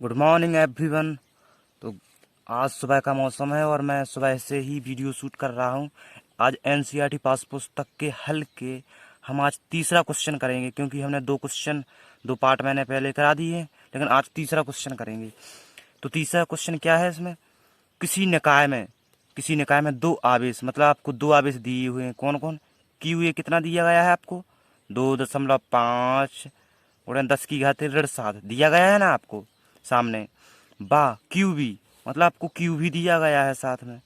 Good morning everyone. तो आज सुबह का मौसम है और मैं सुबह से ही वीडियो शूट कर रहा हूँ। आज एनसीईआरटी पास पुस्तक के हल के हम आज तीसरा क्वेश्चन करेंगे, क्योंकि हमने दो पार्ट मैंने पहले करा दिए हैं, लेकिन आज तीसरा क्वेश्चन करेंगे। तो तीसरा क्वेश्चन क्या है इसमें, किसी निकाय में दो आवेश, मतलब आपको दो आवेश दिए हुए हैं। कौन कौन? क्यू ए कितना दिया गया है आपको? 2.5 गुणन 10⁻7 दिया गया है ना आपको सामने। बा क्यू बी, मतलब आपको क्यू भी दिया गया है साथ में।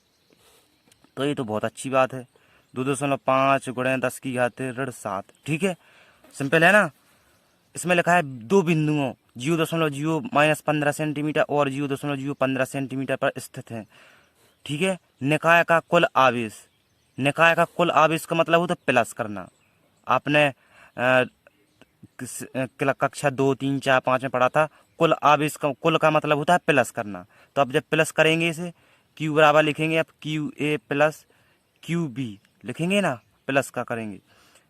तो ये तो बहुत अच्छी बात है। 2.5 गुणन 10⁻7, ठीक है, सिंपल है ना। इसमें लिखा है दो बिंदुओं 0.0 -15 सेंटीमीटर और 0.015 सेंटीमीटर पर स्थित है, ठीक है। निकाय का कुल आवेश का मतलब होता है प्लस करना। आपने कक्षा 2, 3, 4, 5 में पढ़ा था। कुल का मतलब होता है प्लस करना। तो अब जब प्लस करेंगे इसे, क्यू बराबर लिखेंगे, अब Q A plus Q B लिखेंगे ना, प्लस का करेंगे।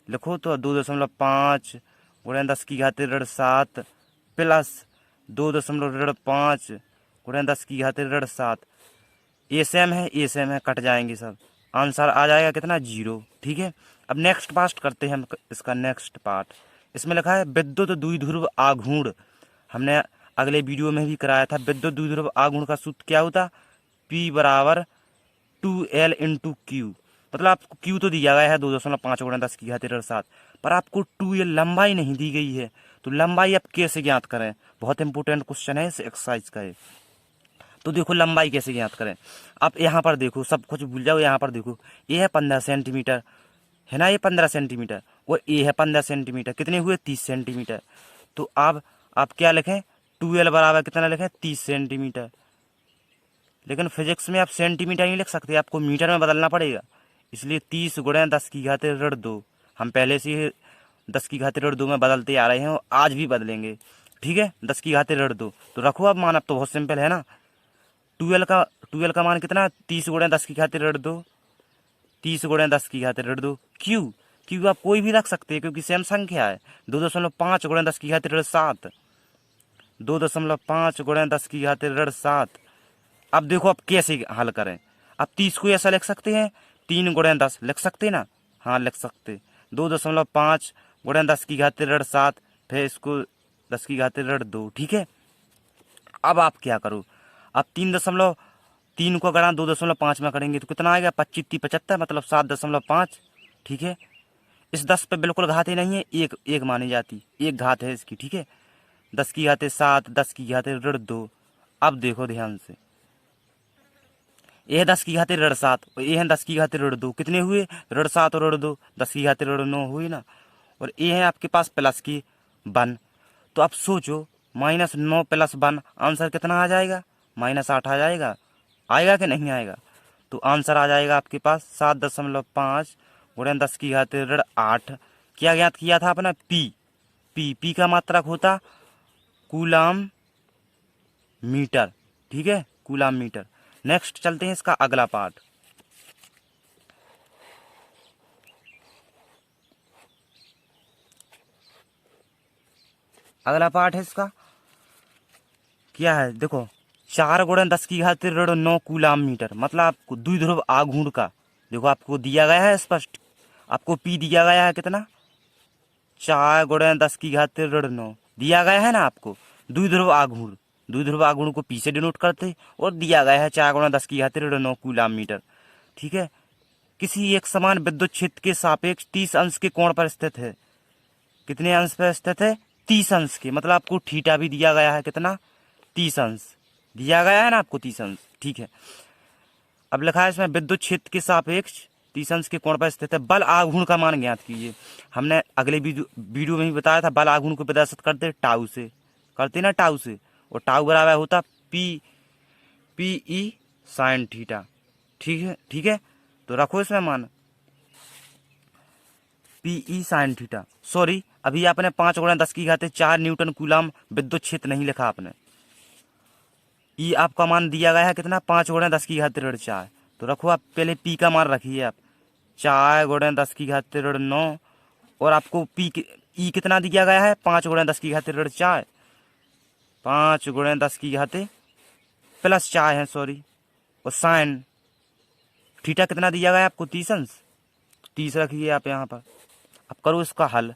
लिखो तो 2.5 गुणन 10⁻7 प्लस 2.5 गुणन 10⁻7। ए सेम है, कट जाएंगे सब, आंसर आ जाएगा कितना? 0, ठीक है। अब नेक्स्ट पार्ट करते हैं हम इसका नेक्स्ट पार्ट। इसमें लिखा है विद्युत द्विध्रुव आघूर्ण। हमने अगले वीडियो में भी कराया था। विद्युत द्विध्रुव आघूर्ण का सूत्र क्या होता? P बराबर 2L इंटू क्यू। मतलब आपको क्यू तो दिया गया है 2.5 गुणा 10⁻7, पर आपको 2L लंबाई नहीं दी गई है। तो लंबाई आप कैसे ज्ञात करें? बहुत इंपॉर्टेंट क्वेश्चन है इस एक्सरसाइज का ये। तो देखो लंबाई कैसे ज्ञात करें। आप यहाँ पर देखो, सब कुछ भूल जाओ, यहाँ पर देखो, ये है 15 सेंटीमीटर, है ना, ये 15 सेंटीमीटर, और ये है 15 सेंटीमीटर, कितने हुए? 30 सेंटीमीटर। तो अब आप क्या लिखें? 2L बराबर कितना लिखें? 30 सेंटीमीटर। लेकिन फिजिक्स में आप सेंटीमीटर नहीं लिख सकते, आपको मीटर में बदलना पड़ेगा। इसलिए 30 गुणा 10⁻2 हम पहले से ही 10⁻2 में बदलते आ रहे हैं और आज भी बदलेंगे, ठीक है। 10⁻2 तो रखो अब मान, अब तो बहुत सिंपल है ना। 2L का मान कितना? 30 गुणा 10⁻2, 30 गुणा 10⁻2। क्यू आप कोई भी रख सकते हैं, क्योंकि सेम संख्या है। 2.5 गुणा 10⁻7, 2.5 गुणा 10⁻7। अब देखो अब कैसे हल करें। अब 30 को ऐसा लिख सकते हैं, 3 गुणा 10 लिख सकते ना? हाँ लिख सकते। 2.5 गुणा 10⁻7, फिर इसको 10⁻2, ठीक है। अब आप क्या करो, अब 3 को अगर 2.5 में करेंगे तो कितना आएगा? 25×3 = 75, मतलब 7.5, ठीक है। इस 10 पे बिल्कुल घाते नहीं है, एक एक मानी जाती, एक घात है इसकी, ठीक है। 10⁻7, 10⁻2। अब देखो ध्यान से, ये है 10⁻7 और ये है 10⁻2, कितने हुए? ऋण 7 और ऋण 2, 10⁻9 हुई ना। और ये है आपके पास प्लस की 1। तो आप सोचो, -9 + 1 आंसर कितना आ जाएगा? -8 आ जाएगा। आएगा कि नहीं आएगा? तो आंसर आ जाएगा आपके पास 7.5 गुणन 10⁻8। क्या ज्ञात किया था अपना? पी का मात्रक होता कूलाम मीटर, ठीक है, कूलाम मीटर। नेक्स्ट चलते हैं इसका अगला पार्ट। अगला पार्ट है इसका, क्या है देखो, 4 गुणन 10⁻9 कूलाम मीटर, मतलब आपको द्विध्रुव आघूर्ण का, देखो आपको दिया गया है स्पष्ट, आपको पी दिया गया है कितना? 4 गुणन 10⁻9 दिया गया है ना आपको। द्विध्रुव आघूर्ण को पी से डिनोट करते, और दिया गया है 4 गुणा 10⁻9 कूलाम मीटर, ठीक है। किसी एक समान विद्युत क्षेत्र के सापेक्ष 30 अंश के कोण पर स्थित है। कितने अंश पर स्थित है? 30 अंश के, मतलब आपको थीटा भी दिया गया है कितना? 30 अंश दिया गया है ना आपको, 30 अंश, ठीक है। अब लिखा है इसमें विद्युत क्षेत्र के सापेक्ष 30 अंश के कोण पर स्थित है। बल आघूर्ण का मान ज्ञात कीजिए। हमने अगले वीडियो में भी बताया था, बल आघूर्ण को प्रदर्शित करते टाउ से, करते ना टाउ से, और टाउ बराबर होता पी साइन थीटा, ठीक है, ठीक है। तो रखो इसमें मान पी साइन थीटा। सॉरी, अभी आपने 5 गुणा 10⁻4 न्यूटन कूलाम विद्युत क्षेत्र नहीं लिखा आपने। ई आपका मान दिया गया है कितना? 5 गुणा 10⁻4। तो रखो आप पहले पी का मान रखिए आप, 4 गुणा 10⁻9, और आपको ई कितना दिया गया है? 5 गुणा 10⁻4। 5 गुणे 10 की घाते प्लस 4 है, सॉरी, और साइन थीटा कितना दिया गया है आपको 30 अंश, 30 रखिए आप यहाँ पर। अब करो इसका हल,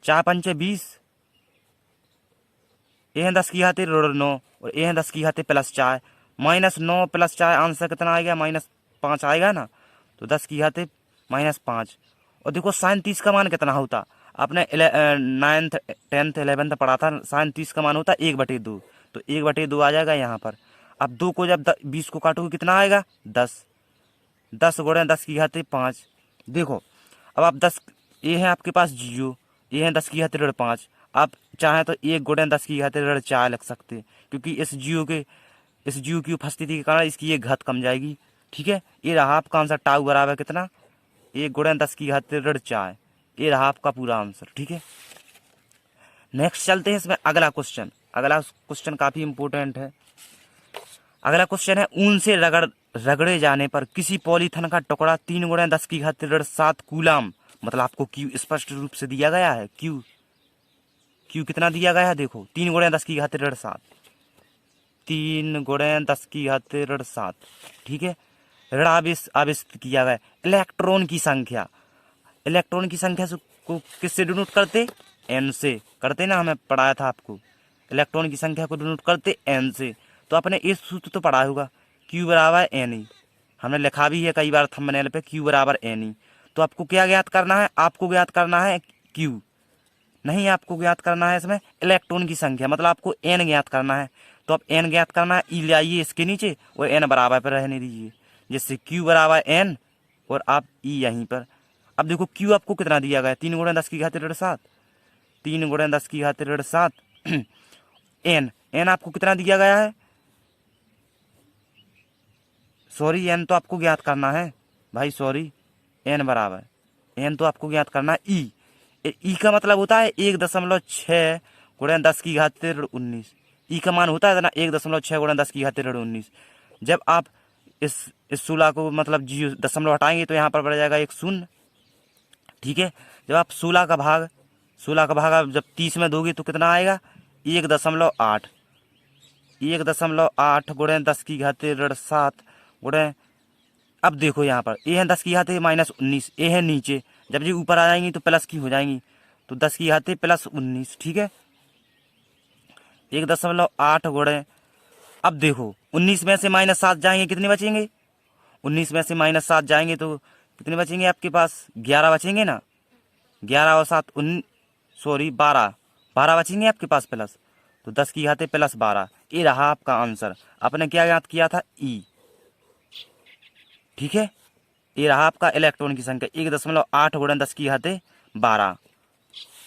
4 पंचे 20, ए है 10 की घाते ऋण 9 और ए है 10 की घाते प्लस 4, -9 प्लस 4 आंसर कितना आएगा -5 आएगा ना। तो 10 की घाते -5। और देखो साइन 30 का मान कितना होता, आपने 9th 10th 11th पढ़ा था, साइन 30 का मान होता 1/2, तो 1/2 आ जाएगा यहाँ पर। अब 2 को जब 20 को काटोगे कितना आएगा 10, 10 गुणे 10 की घाते 5। देखो अब आप 10, ये है आपके पास 0, ये है 10 की घाते ऋण 5। आप चाहें तो 1 गुणे 10 की घाते ऋण 4 लिख सकते हैं, क्योंकि इस जीरो की उपस्थिति के कारण इसकी एक घात कम जाएगी। ठीक है, ये रहा आपका आंसर, टाउ बराबर कितना 1 गुणे 10 की घाते ऋण 4। ये रहा आपका पूरा आंसर। ठीक है, नेक्स्ट चलते हैं इसमें अगला क्वेश्चन काफी इंपॉर्टेंट है। अगला क्वेश्चन है, ऊन से रगड़े जाने पर किसी पॉलीथीन का टुकड़ा 3 गुणे 10 की घाते ऋण 7 कूलाम, मतलब आपको क्यू स्पष्ट रूप से दिया गया है। क्यू कितना दिया गया है, देखो 3 गुणे 10 की घाते ऋण 7, 3 गुणे 10 की घाते ऋण 7। ठीक है, ऋण आवेशित किया गया इलेक्ट्रॉन की संख्या से को किससे डिनोट करते, एन से करते ना, हमें पढ़ाया था आपको, इलेक्ट्रॉन की संख्या को डिनोट करते एन से। तो आपने इस सूत्र तो पढ़ा होगा, क्यू बराबर एन ई, हमने लिखा भी है कई बार थंबनेल पे, क्यू बराबर एन ई। तो आपको क्या ज्ञात करना है, आपको ज्ञात करना है क्यू, नहीं आपको ज्ञात करना है इसमें इलेक्ट्रॉन की संख्या, मतलब आपको एन ज्ञात करना है। तो आप एन ज्ञात करना है, ई ले आइए इसके नीचे और एन बराबर पर रहने दीजिए, जिससे क्यू बराबर एन और आप ई यहीं पर। अब देखो क्यू आपको कितना दिया गया है, 3 गुणे 10 की घाते ऋण 7, 3 गुणे 10 की घाते ऋण 7। एन आपको कितना दिया गया है, सॉरी एन तो आपको ज्ञात करना है भाई, सॉरी, एन बराबर, एन तो आपको ज्ञात करना है ई का मतलब होता है 1.6 गुणे 10 की घाते ऋण 19। ई का मान होता है ना 1.6 गुणे 10 की घाते ऋण 19। जब आप इस 16 को मतलब 0 हटाएंगे तो यहाँ पर बढ़ जाएगा 1 शून्य। ठीक है, जब आप 16 का भाग आप जब 30 में दोगे तो कितना आएगा 1.8, 1.8 गुणे 10 की घाते ऋण 7 गुणे, अब देखो यहाँ पर ए है 10 की घाते -19, ए है नीचे, जब ये ऊपर आ जाएंगी तो प्लस की हो जाएंगी, तो 10 की घाते +19। ठीक है, 1.8 गुणे, अब देखो 19 में से -7 जाएंगे कितने बचेंगे, 19 में से -7 जाएंगे तो कितने बचेंगे आपके पास, 11 बचेंगे ना, 11 और 7 सॉरी 12 बचेंगे आपके पास प्लस, तो 10 की घाते +12। ये रहा आपका आंसर, आपने क्या याद किया था ई। ठीक है, ये रहा आपका इलेक्ट्रॉन की संख्या 1.8 गुणे 10 की घाते 12।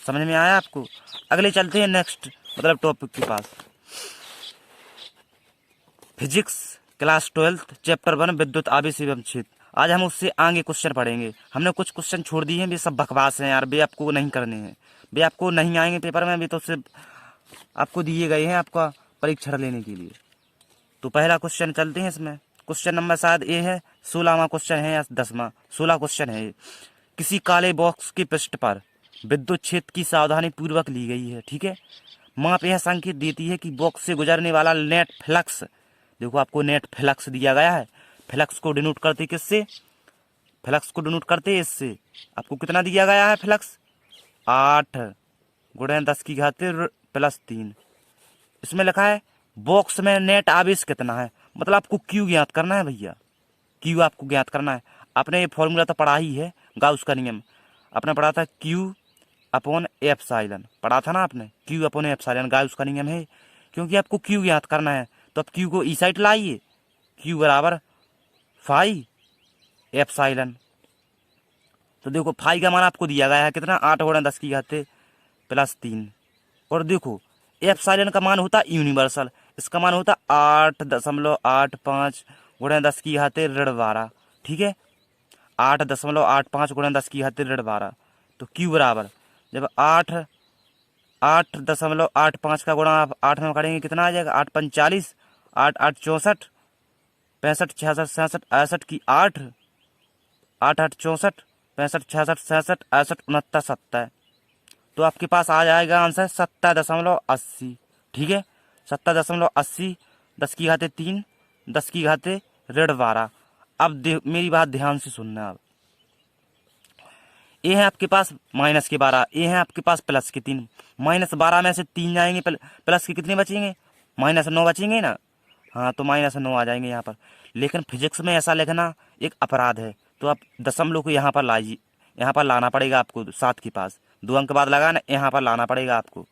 समझ में आया आपको। अगले चलते हैं नेक्स्ट मतलब टॉपिक के पास, फिजिक्स क्लास 12 चैप्टर 1 विद्युत आवेश एवं क्षेत्र। आज हम उससे आगे क्वेश्चन पढ़ेंगे। हमने कुछ क्वेश्चन छोड़ दिए हैं, वे सब बकवास हैं यार, वे आपको नहीं करने हैं, वे आपको नहीं आएंगे पेपर में, वे तो सिर्फ आपको दिए गए हैं आपका परीक्षण लेने के लिए। तो पहला क्वेश्चन चलते हैं इसमें, क्वेश्चन नंबर शायद ये है 16वां क्वेश्चन है या 10वां, 16 क्वेश्चन है। किसी काले बॉक्स के पृष्ठ पर विद्युत क्षेत्र की सावधानी पूर्वक ली गई है। ठीक है, माप यह संकेत देती है कि बॉक्स से गुजरने वाला नेट फ्लक्स, देखो आपको नेट फ्लक्स दिया गया है, फ्लक्स को डिनोट करते किससे, फ्लक्स को डिनोट करते इससे, आपको कितना दिया गया है फ्लक्स 8 गुणे 10 की घाते +3। इसमें लिखा है बॉक्स में नेट आवेश कितना है, मतलब आपको क्यू ज्ञात करना है भैया, क्यू आपको ज्ञात करना है। आपने ये फॉर्मूला तो पढ़ा ही है, गाउस का नियम आपने पढ़ा था, क्यू अपॉन एप्सिलॉन पढ़ा था ना आपने, क्यू अपॉन एप्सिलॉन गाउस का नियम है। क्योंकि आपको क्यू ज्ञात करना है तो आप क्यू को ई साइड लाइए, क्यू बराबर फाई एप्सिलॉन। तो देखो फाई का मान आपको दिया गया है कितना 8 गुणे 10 की घाते +3, और देखो एप्सिलॉन का मान होता यूनिवर्सल, इसका मान होता 8.85 गुणे 10 की घाते ऋण 12। ठीक है, 8.85 गुणे 10 की घाते ऋण 12। तो क्यू बराबर जब 8.85 का गुणा आप 8 में करेंगे कितना आ जाएगा 8 × 45, 8 × 8 = 64, 65 66 67 68 की 8, 8 × 8 = 64, 65 66 67 68 69 70। तो आपके पास आ जाएगा आंसर 70.80। ठीक है, 70.80 10⁻³ 10⁻12। अब मेरी बात ध्यान से सुनना। अब ये है आपके पास माइनस के 12, ये है आपके पास प्लस के 3। -12 में से 3 जाएंगे, प्लस के कितने बचेंगे? -9 बचेंगे ना। हाँ, तो -9 आ जाएंगे यहाँ पर। लेकिन फिजिक्स में ऐसा लिखना एक अपराध है, तो आप दशमलव को यहाँ पर लाइए, यहाँ पर लाना पड़ेगा आपको 7 के पास। 2 अंक बाद लगाना, यहाँ पर लाना पड़ेगा आपको।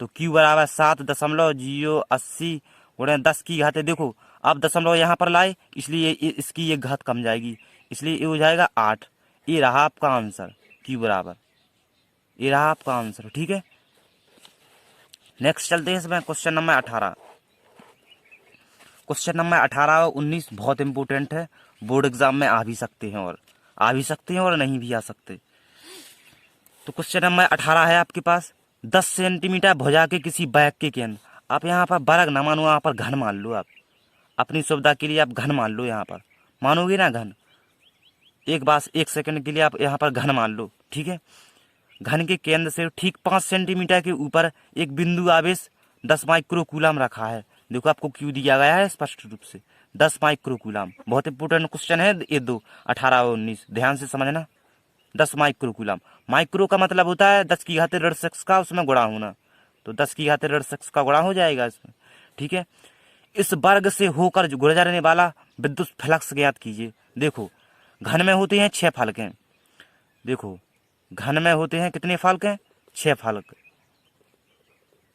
तो Q बराबर 7.080 गुणे 10⁻। देखो अब दशमलव यहाँ पर लाए, इसलिए इसकी ये घात कम जाएगी, इसलिए ये हो जाएगा 8। ये रहा आपका आंसर, Q बराबर, ये रहा आपका आंसर। ठीक है, नेक्स्ट चलते हैं इसमें क्वेश्चन नंबर 18। क्वेश्चन नंबर 18 और 19 बहुत इंपॉर्टेंट है, बोर्ड एग्जाम में आ भी सकते हैं और नहीं भी आ सकते। तो क्वेश्चन नंबर 18 है आपके पास, 10 सेंटीमीटर भुजा के किसी बैग के केंद्र, आप यहाँ पर वर्ग ना मानो, यहाँ पर घन मान लो। आप अपनी सुविधा के लिए आप घन मान लो, यहाँ पर मानोगे ना घन, एक सेकंड के लिए आप यहाँ पर घन मान लो। ठीक है, घन के केंद्र से ठीक 5 सेंटीमीटर के ऊपर एक बिंदु आवेश 10 माइक्रोकूलम रखा है। देखो आपको क्यों दिया गया है स्पष्ट रूप से, 10 माइक्रोकूलम। बहुत इंपोर्टेंट क्वेश्चन है ये दो, 18 और 19, ध्यान से समझना। 10 माइक्रोकूलम, माइक्रो का मतलब होता है 10⁻6 का उसमें गुणा होना, तो 10⁻6 का गुणा हो जाएगा इसमें। ठीक है, इस वर्ग से होकर गुजरने वाला विद्युत फ्लक्स ज्ञात कीजिए। देखो घन में होते हैं 6 फलकें, देखो घन में होते हैं कितने फलकें? 6 फलक,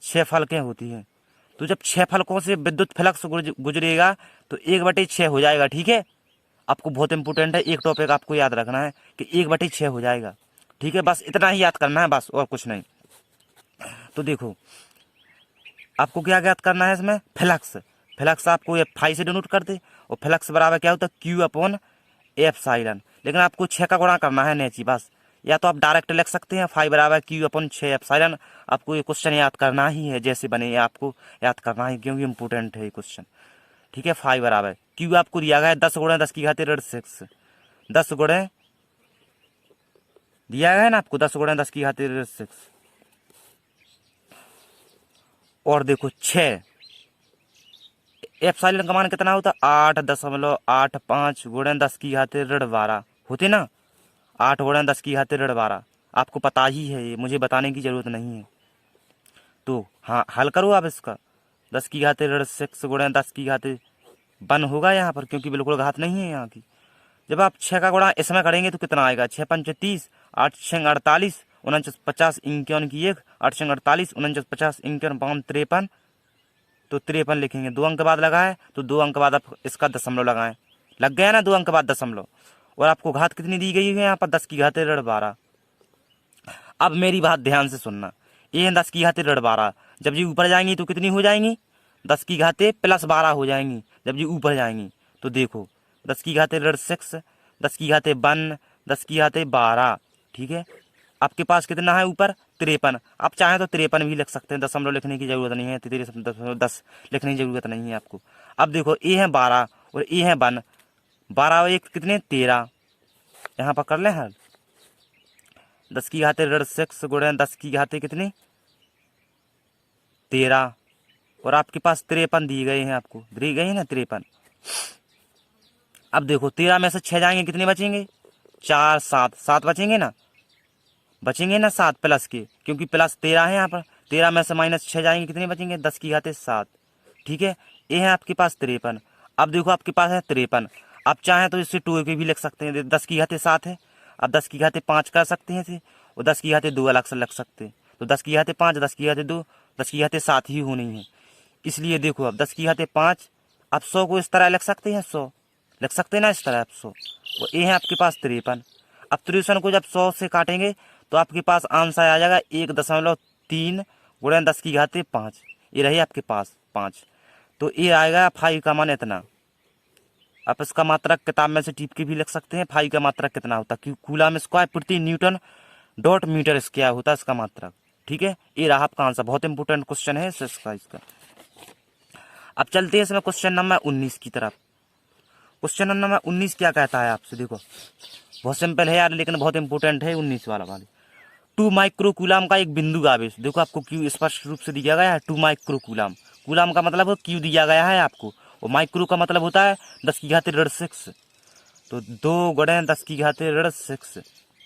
6 फलकें होती हैं। तो जब 6 फलकों से विद्युत फ्लक्स गुजरेगा तो 1/6 हो जाएगा। ठीक है, आपको बहुत इंपॉर्टेंट है, एक टॉपिक आपको याद रखना है कि 1/6 हो जाएगा। ठीक है, बस इतना ही याद करना है, बस और कुछ नहीं। तो देखो आपको क्या याद करना है इसमें? फ्लक्स, फ्लक्स आपको ये फाई से डिनोट कर दे, और फ्लक्स बराबर क्या होता है? Q/एप्सिलॉन। लेकिन आपको 6 का गुणा करना है नेची, बस। या तो आप डायरेक्ट लिख सकते हैं फाई बराबर Q/6 एप्सिलॉन। आपको ये क्वेश्चन याद करना ही है, जैसे बने ये आपको याद करना है, क्योंकि इंपॉर्टेंट है ये क्वेश्चन। ठीक है, फाई बराबर Q आपको दिया गया है 10 गुणे 10⁻6, 10 गुणे दिया गया है ना आपको, 10 गुणे 10⁻6। और देखो 6, एप्सिलॉन का मान कितना होता? 8.85 गुणे 10⁻12 होते ना, 8 गुणे 10⁻12। आपको पता ही है, ये मुझे बताने की जरूरत नहीं है। तो हाँ, हल करो आप इसका, 10⁻6 गुणे 10⁻1 होगा यहाँ पर, क्योंकि बिल्कुल घात नहीं है यहाँ की। जब आप 6 का गुणा इसमें करेंगे तो कितना आएगा? 6 पंच 30, 8 6 48, 49 50 51 की 1, 8 6 48, 49 50 51 5 53, तो 53 लिखेंगे। 2 अंक बाद लगाए तो 2 अंक बाद आप इसका दशमलव लगाएं, लग गया ना 2 अंक बाद दशमलव। और आपको घात कितनी दी गई है यहाँ पर? 10⁻12। अब मेरी बात ध्यान से सुनना, ये 10⁻12, जब जी ऊपर जाएंगी तो कितनी हो जाएंगी? 10⁻+12 हो जाएंगी जब जी ऊपर जाएंगी। तो देखो 10⁻6, 10⁻1, 10⁻12। ठीक है, आपके पास कितना है ऊपर? 53। आप चाहें तो 53 भी लिख सकते हैं, दशमलव लिखने की जरूरत नहीं है, 10 लिखने की जरूरत नहीं है आपको। अब देखो ए है 12 और ए है 1, 12 और 1 कितने? 13। यहाँ पर कर लें हल, 10⁻6 गुणे 10⁻, कितनी? 13। और आपके पास 53 दिए गए हैं, आपको दी गई है ना 53। अब देखो 13 में से 6 जाएंगे, कितने बचेंगे? 4 7 7 बचेंगे ना, बचेंगे ना 7 प्लस के, क्योंकि प्लस 13 है यहाँ पर। 13 में से -6 जाएंगे, कितने बचेंगे? 10⁻7। ठीक है, ये है आपके पास 53। अब देखो आपके पास है 53, आप चाहें तो इससे 2 के भी लिख सकते हैं, 10⁻7 है। अब 10⁻5 कर सकते हैं इसे, और 10⁻2 अलग से लिख सकते हैं। तो 10⁻5, 10⁻2, 10⁻7 ही होनी है। इसलिए देखो अब 10⁻5, आप 100 को इस तरह लिख सकते हैं, 100 लिख सकते हैं ना इस तरह आप 100। और ये है आपके पास 53। अब 53 को जब 100 से काटेंगे तो आपके पास आंसर आ जाएगा 1.3 गुणे 10⁻5। ये रही आपके पास 5, तो ये आएगा फाई का मान इतना। आप इसका मात्रक किताब में से टिप के भी लिख सकते हैं, फाई का मात्रक कितना होता है? कूलम स्क्वायर प्रति न्यूटन डॉट मीटर स्क्वायर होता है इसका मात्रक। ठीक है, ये रहा आपका आंसर, बहुत इंपॉर्टेंट क्वेश्चन है इसका। अब चलते हैं इसमें क्वेश्चन नंबर 19 की तरफ। क्वेश्चन नंबर 19 क्या कहता है आपसे? देखो बहुत सिंपल है यार, लेकिन बहुत इंपॉर्टेंट है 19 वाली। 2 माइक्रोकूलम का एक बिंदु आवेश, देखो आपको क्यों स्पष्ट रूप से दिया गया है 2 माइक्रोकूलम। कूलम का मतलब क्यू दिया गया है आपको, और माइक्रो का मतलब होता है 10⁻6। तो 2×10⁻6,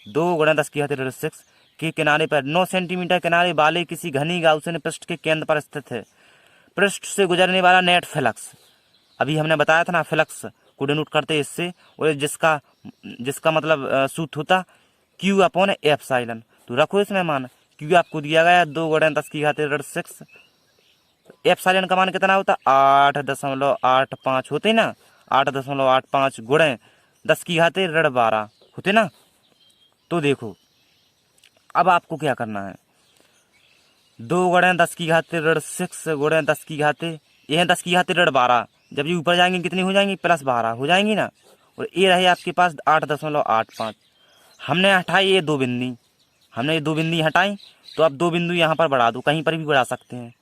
2×10⁻6 के किनारे पर 9 सेंटीमीटर किनारे वाले किसी घनी गाउसियन पृष्ठ के केंद्र पर स्थित है। पृष्ठ से गुजरने वाला नेट फ्लक्स, अभी हमने बताया था ना, फ्लक्स को डिनोट करते इससे, और जिसका जिसका मतलब सूत्र होता Q/ε। तो रखो इसमें मान, Q आपको दिया गया 2×10⁻6, एप्सिलॉन का मान कितना होता, 8.85 होते ना, 8.85 गुणे 10⁻12 होते ना। तो देखो अब आपको क्या करना है, 2×10⁻6 गुणे 10⁻12, जब ये ऊपर जाएंगे कितनी हो जाएंगी, +12 हो जाएंगी ना। और ये रहे आपके पास 8.85। हमने हटाई ये 2 बिंदी, हमने ये 2 बिंदी हटाई, तो अब 2 बिंदु यहाँ पर बढ़ा दो, कहीं पर भी बढ़ा सकते हैं।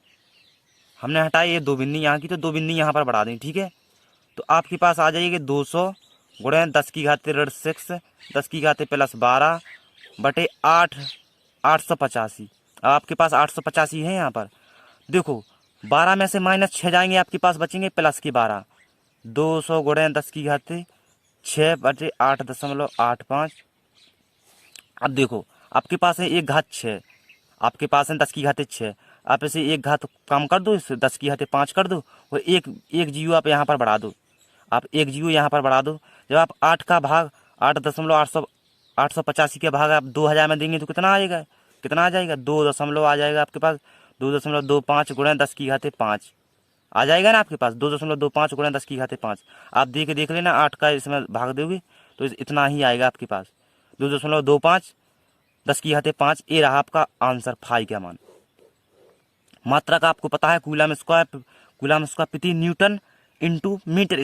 हमने हटाई ये 2 बिंदी यहाँ की, तो 2 बिंदी यहाँ पर बढ़ा दें, ठीक है। तो आपके पास आ जाएगी 200 गुणे 10⁻6 10⁻+12 बटे 8, 885। अब आपके पास 885 है यहाँ पर। देखो 12 में से -6 जाएंगे, आपके पास बचेंगे +12। 200 गुणे 10⁻6 बटे 8.85। अब देखो आपके पास है 1/6, आपके पास है 10⁻6। आप इसे 1 घात कम कर दो, इस 10⁻5 कर दो, और एक जीरो आप यहाँ पर बढ़ा दो, आप 1 जीरो यहाँ पर बढ़ा दो। जब आप 8 का भाग 8.85 के भाग आप 2000 में देंगे तो कितना आ जाएगा, कितना आ जाएगा, 2 दशमलव आ जाएगा आपके पास, 2.25 गुणे 10⁻5 आ जाएगा ना आपके पास, 2.25 गुणे 10⁻5। आप देख लेना, 8 का इसमें भाग दोगे तो इतना ही आएगा आपके पास, 2.25 10⁻5। ये रहा आपका आंसर, फाई का मान। मात्रा का आपको पता है, कूलम स्क्वायर प्रति न्यूटन × मीटर।